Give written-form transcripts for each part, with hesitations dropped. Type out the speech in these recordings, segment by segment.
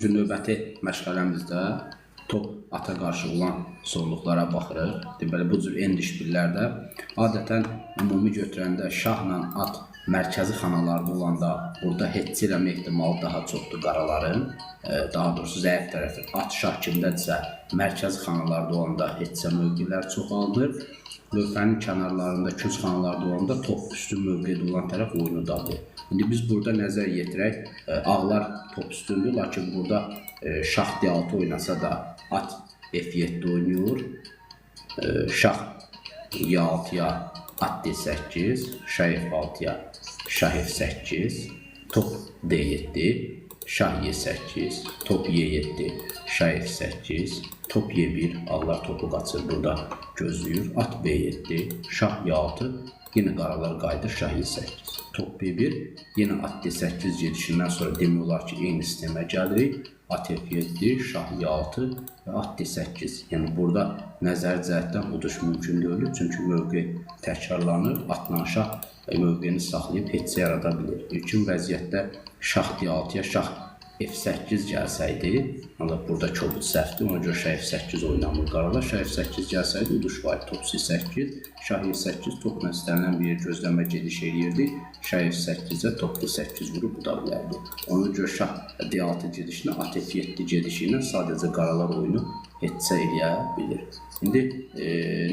Növbəti məşğələmizdə top ata qarşı olan sonluqlara baxırıq. Deməli, bu cür endiş birlərdə adətən ümumi götürəndə şahla at mərkəzi xanalarda olanda burada heç eləmə ehtimalı daha çoxdur qaraların. Daha doğrusu zəif tərəfi. At şah kimdədirsə mərkəzi xanalarda olanda heçsə mövqelər çoxaldır. Lövhənin kənarlarında, küç xanalarda olanda top üstün mövqedə olan tərəf oyunu dadır. İndi biz burada nəzər yetirək, ağlar top üstündür, lakin burada şah D6 oynasa da at F7 oynayır, şah Y6-ya at D8, şah F6-ya şah F8, top D7, şah Y8, top Y7, şah F8, top Y1, ağlar topu qaçır, burada gözləyir, at B7, şah Y6, yenə qaralar qayıdır, şah Y8. Top B1, yenə at D8 gedişindən sonra demək olar ki, eyni sistemə gəlirik. At F7, şah Y6 və at D8. Yəni, burada nəzəri cəhətdən uduş mümkün deyil. Çünki mövqe təkrarlanır. Atla şah mövqeni saxlayıb heç yarada bilir. İlkin vəziyyətdə şah D6-ya şah F8 gəlsəydi, burada kobud səhvdir, ona görə şah F8 oynamır qaralar. Şah F8 gəlsəydi, uduş var, top C8, şah E8, topla istənilən bir gözləmə gediş eləyirdi. Şah F8-ə top D8 vurub buda bilərdi. Ona görə şah D6 gedişinə, at F7 gedişi ilə sadəcə qaralar oyunu heçsə eləyə bilir. İndi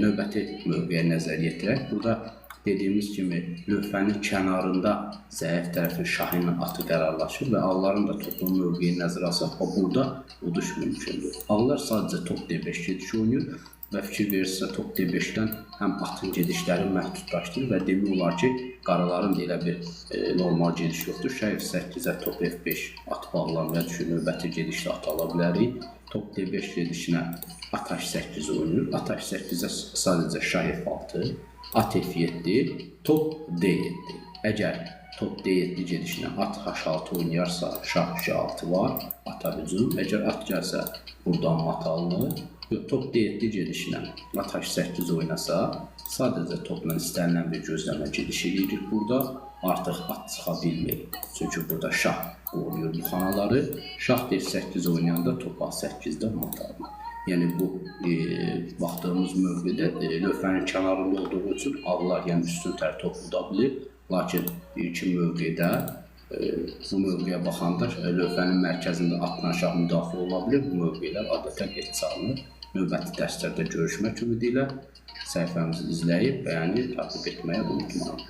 növbəti mövqeyə nəzər yetirək. Burada dediyimiz kimi lövhənin kənarında zəif tərəfin şahı ilə atı qərarlaşır və ağların da topun mövqeyi nəzərə alsaq, burada uduş mümkündür. Ağlar sadəcə top D5 gedişi oynayır və fikir verirsə top D5-dən həm atın gedişləri məhdudlaşdırır və demək olar ki, qaraların da elə bir normal gediş yoxdur. Şah F8-ə top F5 at bağlamaya düşür, növbəti gedişlə at ala bilərik. Top D5 gedişinə at H8 oynayır, at H8-ə sadəcə şah F6, at F7, top D7. Əgər top D7 gedişinə at H6 oynayarsa, şah G6 var, ata hücum. Əgər at gəlsə, buradan mat alınır. Top D7 gedişinə at H8 oynasa, sadəcə topla istənilən bir gözləmə gediş edirik burada. Artıq at çıxa bilmir. Çünki burada şah qoruyur bu xanaları. Şah D8 oynayanda top A8-də mat alınır. Yəni, bu baxdığımız mövqedə lövhənin kənarında olduğu üçün ağlar, yəni üstün tər top uda bilir. Lakin ilkin mövqedə, bu mövqeyə baxanda lövhənin mərkəzində atla şah müdafiə ola bilir. Bu mövqelər adətən heç çalınır. Növbəti dərslərdə görüşmək ümidi ilə səhifəmizi izləyib, bəyənib, təqib etməyə unutmayın.